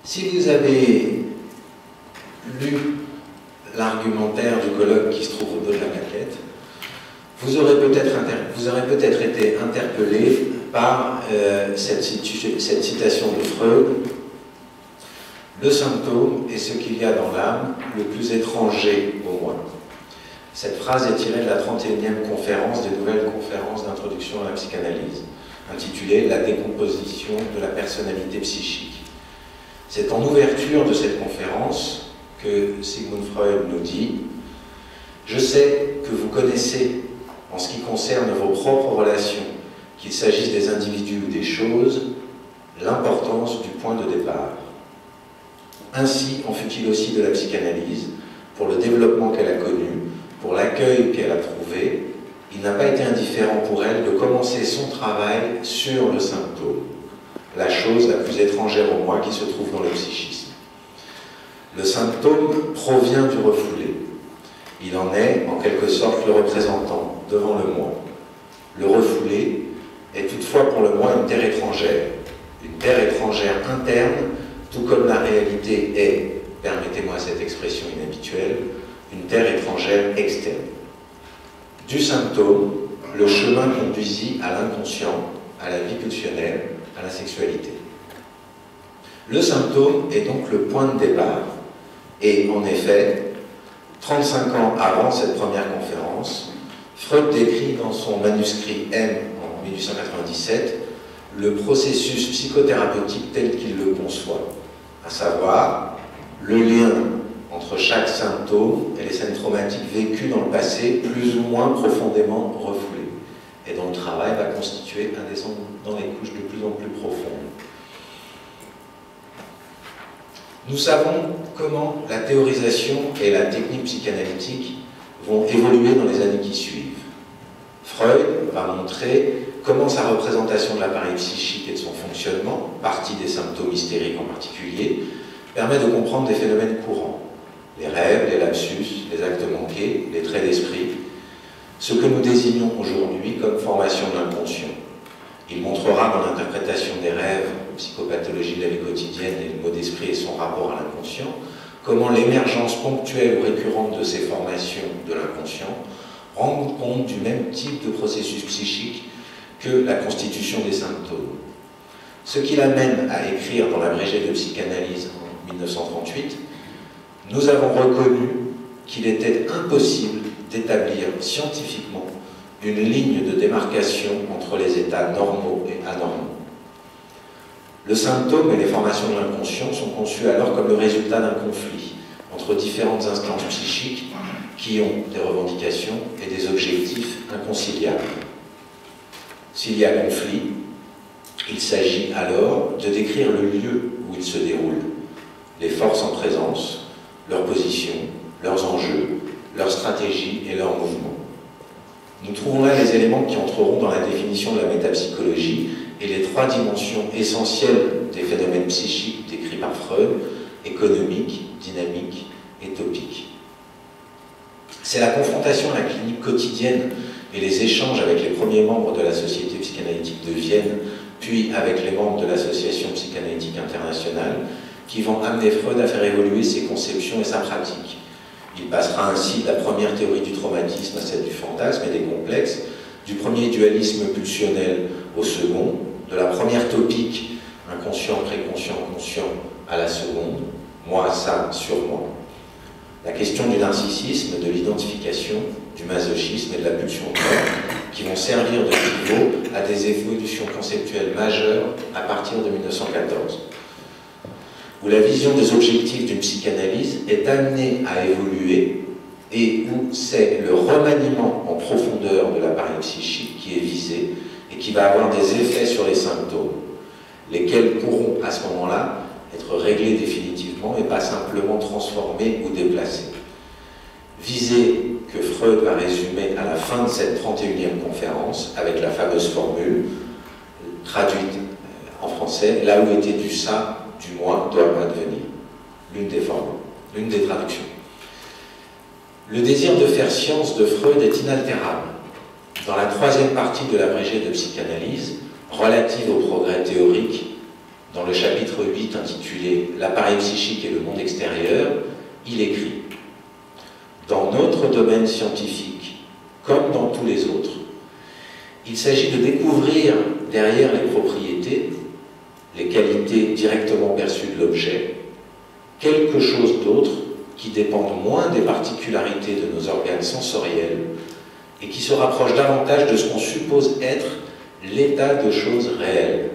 Si vous avez lu l'argumentaire du colloque qui se trouve au dos de la maquette, vous aurez peut-être été interpellé par cette citation de Freud. Le symptôme est ce qu'il y a dans l'âme le plus étranger au moi. Cette phrase est tirée de la 31e conférence des nouvelles conférences d'introduction à la psychanalyse, intitulée « La décomposition de la personnalité psychique ». C'est en ouverture de cette conférence que Sigmund Freud nous dit « Je sais que vous connaissez, en ce qui concerne vos propres relations, qu'il s'agisse des individus ou des choses, l'importance du point de départ. Ainsi en fut-il aussi de la psychanalyse, pour le développement qu'elle a connu, pour l'accueil qu'elle a trouvé, il n'a pas été indifférent pour elle de commencer son travail sur le symptôme, la chose la plus étrangère au moi qui se trouve dans le psychisme. Le symptôme provient du refoulé. Il en est, en quelque sorte, le représentant devant le moi. Le refoulé est toutefois pour le moi une terre étrangère interne, tout comme la réalité est, permettez-moi cette expression inhabituelle, une terre étrangère externe. Du symptôme, le chemin conduisit à l'inconscient, à la vie pulsionnelle, à la sexualité. Le symptôme est donc le point de départ. Et en effet, 35 ans avant cette première conférence, Freud décrit dans son manuscrit M en 1897 le processus psychothérapeutique tel qu'il le conçoit, à savoir le lien entre chaque symptôme et les scènes traumatiques vécues dans le passé, plus ou moins profondément refoulées, et dont le travail va constituer un descente dans les couches de plus en plus profondes. Nous savons comment la théorisation et la technique psychanalytique vont évoluer dans les années qui suivent. Freud va montrer comment sa représentation de l'appareil psychique et de son fonctionnement, partie des symptômes hystériques en particulier, permet de comprendre des phénomènes courants. Les rêves, les lapsus, les actes manqués, les traits d'esprit, ce que nous désignons aujourd'hui comme formation de l'inconscient. Il montrera dans l'interprétation des rêves, psychopathologie de la vie quotidienne et le mot d'esprit et son rapport à l'inconscient, comment l'émergence ponctuelle ou récurrente de ces formations de l'inconscient rend compte du même type de processus psychique que la constitution des symptômes. Ce qui l'amène à écrire dans l'abrégé de psychanalyse en 1938, nous avons reconnu qu'il était impossible d'établir scientifiquement une ligne de démarcation entre les états normaux et anormaux. Le symptôme et les formations de l'inconscient sont conçus alors comme le résultat d'un conflit entre différentes instances psychiques qui ont des revendications et des objectifs inconciliables. S'il y a conflit, il s'agit alors de décrire le lieu où il se déroule, les forces en présence, leurs positions, leurs enjeux, leurs stratégies et leurs mouvements. Nous trouvons là les éléments qui entreront dans la définition de la métapsychologie et les trois dimensions essentielles des phénomènes psychiques décrits par Freud, économique, dynamique et topique. C'est la confrontation à la clinique quotidienne et les échanges avec les premiers membres de la Société psychanalytique de Vienne, puis avec les membres de l'Association psychanalytique internationale, qui vont amener Freud à faire évoluer ses conceptions et sa pratique. Il passera ainsi de la première théorie du traumatisme à celle du fantasme et des complexes, du premier dualisme pulsionnel au second, de la première topique, inconscient, préconscient, conscient, à la seconde, moi, ça, sur moi. La question du narcissisme, de l'identification, du masochisme et de la pulsion de mort, qui vont servir de pivot à des évolutions conceptuelles majeures à partir de 1914. Où la vision des objectifs d'une psychanalyse est amenée à évoluer et où c'est le remaniement en profondeur de l'appareil psychique qui est visé et qui va avoir des effets sur les symptômes, lesquels pourront à ce moment-là être réglés définitivement et pas simplement transformés ou déplacés. Visée que Freud va résumer à la fin de cette 31e conférence avec la fameuse formule traduite en français, là où était du ça, du moi doit advenir. L'une des formules, l'une des traductions. Le désir de faire science de Freud est inaltérable. Dans la troisième partie de l'abrégé de psychanalyse, relative au progrès théorique, Dans le chapitre 8 intitulé « L'appareil psychique et le monde extérieur », il écrit « Dans notre domaine scientifique, comme dans tous les autres, il s'agit de découvrir derrière les propriétés, les qualités directement perçues de l'objet, quelque chose d'autre qui dépend moins des particularités de nos organes sensoriels et qui se rapproche davantage de ce qu'on suppose être l'état de choses réelles.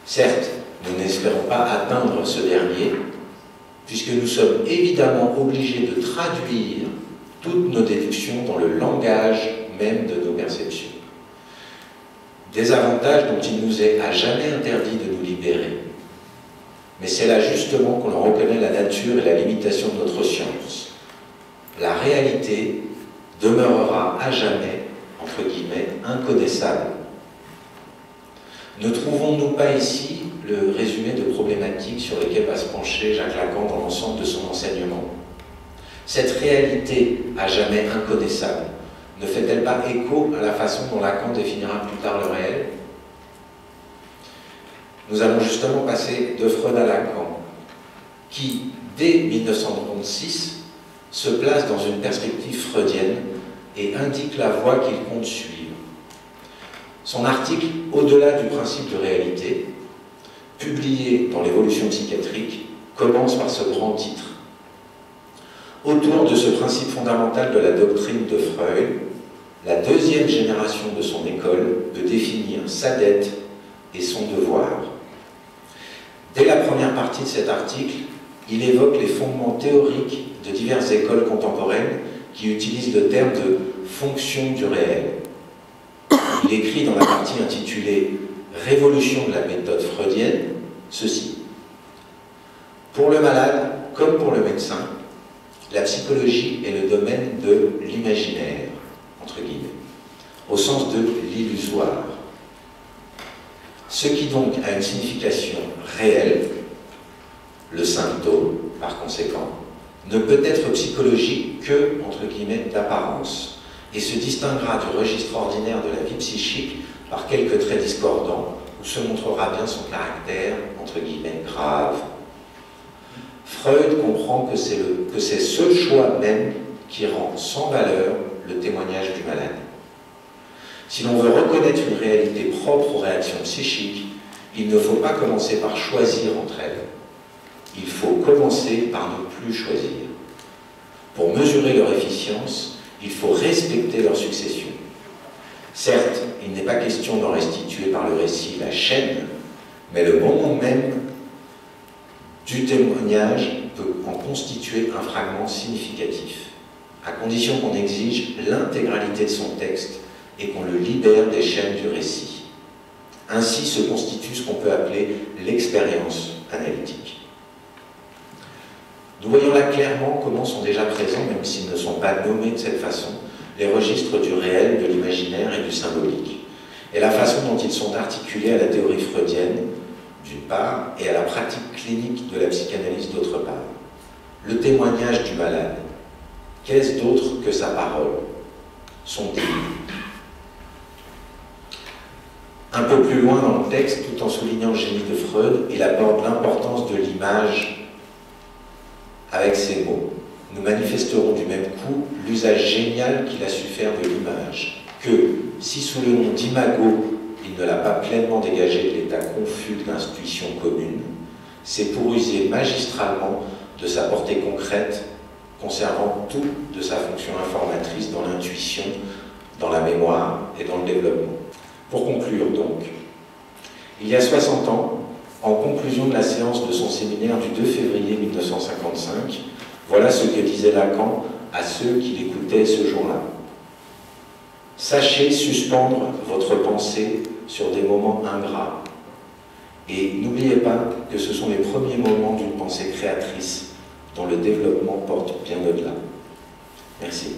Certes, nous n'espérons pas atteindre ce dernier, puisque nous sommes évidemment obligés de traduire toutes nos déductions dans le langage même de nos perceptions. Des avantages dont il nous est à jamais interdit de nous libérer. Mais c'est là justement qu'on en reconnaît la nature et la limitation de notre science. La réalité demeurera à jamais, entre guillemets, inconnaissable. Ne trouvons-nous pas ici le résumé de problématiques sur lesquelles va se pencher Jacques Lacan dans l'ensemble de son enseignement? Cette réalité à jamais inconnaissable ne fait-elle pas écho à la façon dont Lacan définira plus tard le réel? Nous allons justement passer de Freud à Lacan, qui, dès 1936, se place dans une perspective freudienne et indique la voie qu'il compte suivre. Son article « Au-delà du principe de réalité », publié dans l'Évolution psychiatrique, commence par ce grand titre. Autour de ce principe fondamental de la doctrine de Freud, la deuxième génération de son école peut définir sa dette et son devoir. Dès la première partie de cet article, il évoque les fondements théoriques de diverses écoles contemporaines qui utilisent le terme de « fonction du réel ». Il écrit dans la partie intitulée « Révolution de la méthode freudienne » ceci. Pour le malade, comme pour le médecin, la psychologie est le domaine de l'imaginaire, entre guillemets, au sens de l'illusoire. Ce qui donc a une signification réelle, le symptôme, par conséquent, ne peut être psychologique que, entre guillemets, d'apparence, et se distinguera du registre ordinaire de la vie psychique par quelques traits discordants, où se montrera bien son caractère, entre guillemets, grave. Freud comprend que c'est ce choix même qui rend sans valeur le témoignage du malade. Si l'on veut reconnaître une réalité propre aux réactions psychiques, il ne faut pas commencer par choisir entre elles. Il faut commencer par ne plus choisir. Pour mesurer leur efficience, il faut respecter leur succession. Certes, il n'est pas question d'en restituer par le récit la chaîne, mais le moment même du témoignage peut en constituer un fragment significatif, à condition qu'on exige l'intégralité de son texte et qu'on le libère des chaînes du récit. Ainsi se constitue ce qu'on peut appeler l'expérience analytique. Nous voyons là clairement comment sont déjà présents, même s'ils ne sont pas nommés de cette façon, les registres du réel, de l'imaginaire et du symbolique, et la façon dont ils sont articulés à la théorie freudienne, d'une part, et à la pratique clinique de la psychanalyse, d'autre part. Le témoignage du malade, qu'est-ce d'autre que sa parole, son début? Un peu plus loin dans le texte, tout en soulignant le génie de Freud, il aborde l'importance de l'image avec ces mots. Nous manifesterons du même coup l'usage génial qu'il a su faire de l'image, que, si sous le nom d'imago, il ne l'a pas pleinement dégagé de l'état confus de l'intuition commune, c'est pour user magistralement de sa portée concrète, conservant tout de sa fonction informatrice dans l'intuition, dans la mémoire et dans le développement. Pour conclure donc, il y a 60 ans, en conclusion de la séance de son séminaire du 2 février 1955, voilà ce que disait Lacan à ceux qui l'écoutaient ce jour-là. Sachez suspendre votre pensée sur des moments ingrats. Et n'oubliez pas que ce sont les premiers moments d'une pensée créatrice dont le développement porte bien au-delà. Merci.